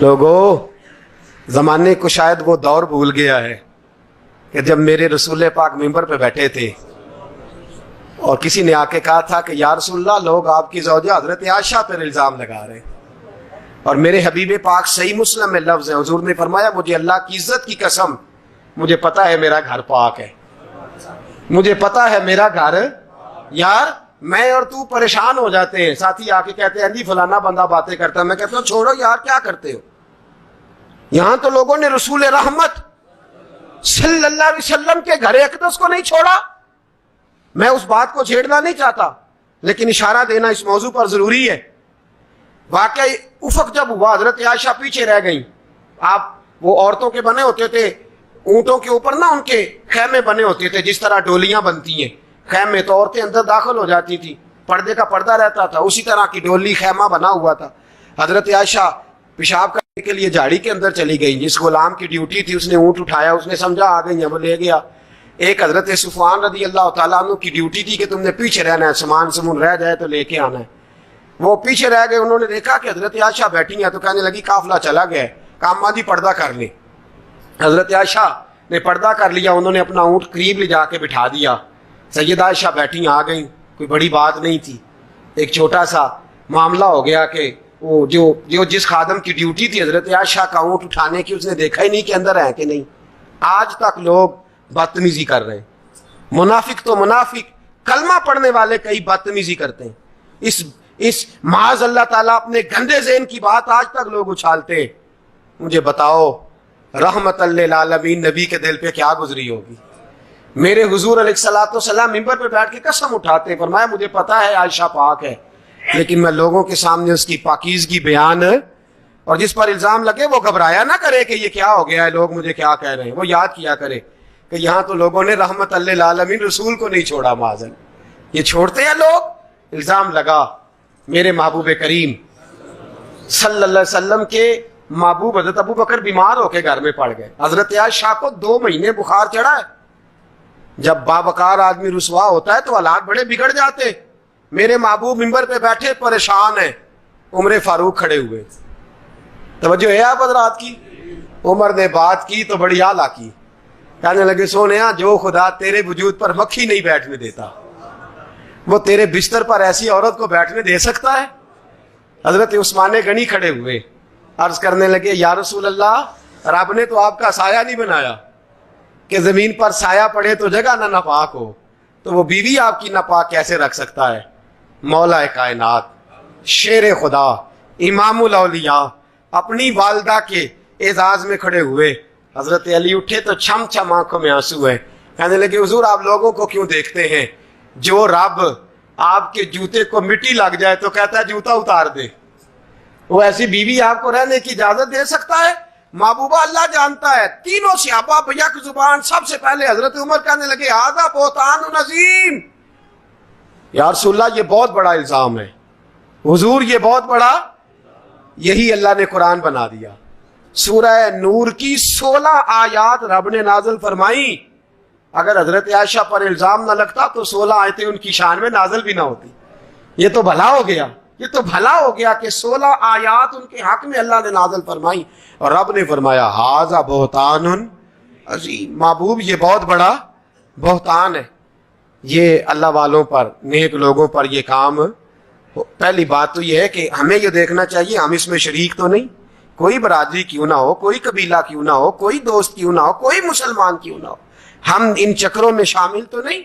लोगों, ज़माने को शायद वो दौर भूल गया है कि जब मेरे रसूल पाक मिंबर पे बैठे थे और किसी ने आके कहा था कि या रसूलल्लाह, लोग आपकी ज़ौजा हज़रत आयशा पर इल्ज़ाम लगा रहे हैं। और मेरे हबीब पाक सही मुस्लिम में लफ्ज़ है, हुजूर ने फरमाया, मुझे अल्लाह की इज्जत की कसम, मुझे पता है मेरा घर पाक है, मुझे पता है मेरा घर, यार मैं और तू परेशान हो जाते हैं। साथी आके कहते हैं जी फलाना बंदा बातें करता है। मैं कहता हूँ छोड़ो यार, क्या करते हो। यहां तो लोगों ने रसूल रहमत सल्लल्लाहु अलैहि वसल्लम के घर अक़दस को नहीं छोड़ा। मैं उस बात को छेड़ना नहीं चाहता, लेकिन इशारा देना इस मौजू पर जरूरी है। वाकई उफक जब हुआ, हजरत आयशा पीछे रह गई। आप वो औरतों के बने होते थे, ऊंटों के ऊपर ना उनके खैमे बने होते थे, जिस तरह डोलियां बनती हैं खैमे, तो औरतें अंदर दाखिल हो जाती थी, पर्दे का पर्दा रहता था, उसी तरह की डोली खैमा बना हुआ था। हजरत आयशा पेशाब करने के लिए झाड़ी के अंदर चली गई। जिस गुलाम की ड्यूटी थी उसने ऊंट उठाया, उसने समझा आ गई है, वो ले गया। एक हजरत सुफान रदी अल्लाह तआला अन्हु की ड्यूटी थी कि तुमने पीछे रहना है, सामान समून रह जाए तो लेके आना है। वो पीछे रह गए। उन्होंने देखा कि हजरत आयशा बैठी है, तो कहने लगी काफिला चला गया, कामा जी पर्दा कर ले। हजरत आयशा ने पर्दा कर लिया, उन्होंने अपना ऊंट करीब ले जाके बिठा दिया। सैयदा आयशा बैठी आ गई, कोई बड़ी बात नहीं थी, एक छोटा सा मामला हो गया कि वो जो जिस खादम की ड्यूटी थी हजरत आयशा का ऊंट उठाने की, उसने देखा ही नहीं कि अंदर है कि नहीं। आज तक लोग बदतमीजी कर रहे हैं। मुनाफिक तो मुनाफिक, कलमा पढ़ने वाले कई बदतमीजी करते हैं। इस माज अल्लाह ताला अपने गंदे ज़हन की बात आज तक लोग उछालते हैं। मुझे बताओ रहमतल लिल आलमीन नबी के दिल पे क्या गुजरी होगी। मेरे हुजूर अलैहिस्सलाम मिंबर पे बैठ के कसम उठाते, फरमाया मुझे पता है आयशा पाक है, लेकिन मैं लोगों के सामने उसकी पाकीज़गी बयान, और जिस पर इल्जाम लगे वो घबराया ना करे कि ये क्या हो गया है, लोग मुझे क्या कह रहे हैं। वो याद किया करे कि यहाँ तो लोगों ने रहमतल लिल आलमीन रसूल को नहीं छोड़ा। माज़न ये छोड़ते हैं लोग। इल्जाम लगा मेरे महबूब करीम सल्लल्लाहु अलैहि वसल्लम के महबूब हजरत अबू बकर बीमार होकर घर में पड़ गए। हजरत आयशा को 2 महीने बुखार चढ़ा है। जब बाबकार आदमी रुसवा होता है तो हालात बड़े बिगड़ जाते। मेरे महबूब मिंबर पे बैठे परेशान है, उमर फारूक खड़े हुए। तवज्जो है आप हजरात की। उमर ने बात की तो बड़ी आला की, कहने लगे सोनिया, जो खुदा तेरे वजूद पर मक्खी नहीं बैठने देता, वो तेरे बिस्तर पर ऐसी औरत को बैठने दे सकता है। हजरत उस्मान गनी खड़े हुए, अर्ज करने लगे या रसूल अल्लाह, रब ने तो आपका साया नहीं बनाया कि जमीन पर साया पड़े तो जगह ना नापाक हो, तो वो बीवी आपकी नापाक कैसे रख सकता है। मौला कायनात, शेर खुदा, इमामुल औलिया अपनी वालदा के एजाज में खड़े हुए। हजरत अली उठे तो छम छम आंखों में आंसू है। कहने लगे हुजूर, आप लोगों को क्यों देखते हैं। जो रब आपके जूते को मिट्टी लग जाए तो कहता है जूता उतार दे, वो ऐसी बीवी आपको रहने की इजाजत दे सकता है। महबूबा अल्लाह जानता है। तीनों सहाबा बैक जुबान सबसे पहले हजरत उमर कहने लगे आदा बोतान नजीम, या रसूलल्लाह ये बहुत बड़ा इल्जाम है, हुजूर ये बहुत बड़ा। यही अल्लाह ने कुरान बना दिया। सूरह नूर की 16 आयात रब ने नाजिल फरमाई। अगर हजरत आयशा पर इल्जाम न लगता तो 16 आयतें उनकी शान में नाजिल भी ना होती। ये तो भला हो गया, ये तो भला हो गया कि 16 आयात उनके हक में अल्लाह ने नाजिल फरमाई। और रब ने फरमाया हाजा बोहतानुन अजीम, महबूब ये बहुत बड़ा बोहतान है। ये अल्लाह वालों पर, नेक लोगों पर ये काम। पहली बात तो ये है कि हमें ये देखना चाहिए हम इसमें शरीक तो नहीं। कोई बरादरी क्यों ना हो, कोई कबीला क्यों ना हो, कोई दोस्त क्यों ना हो, कोई मुसलमान क्यों ना हो, हम इन चक्रों में शामिल तो नहीं।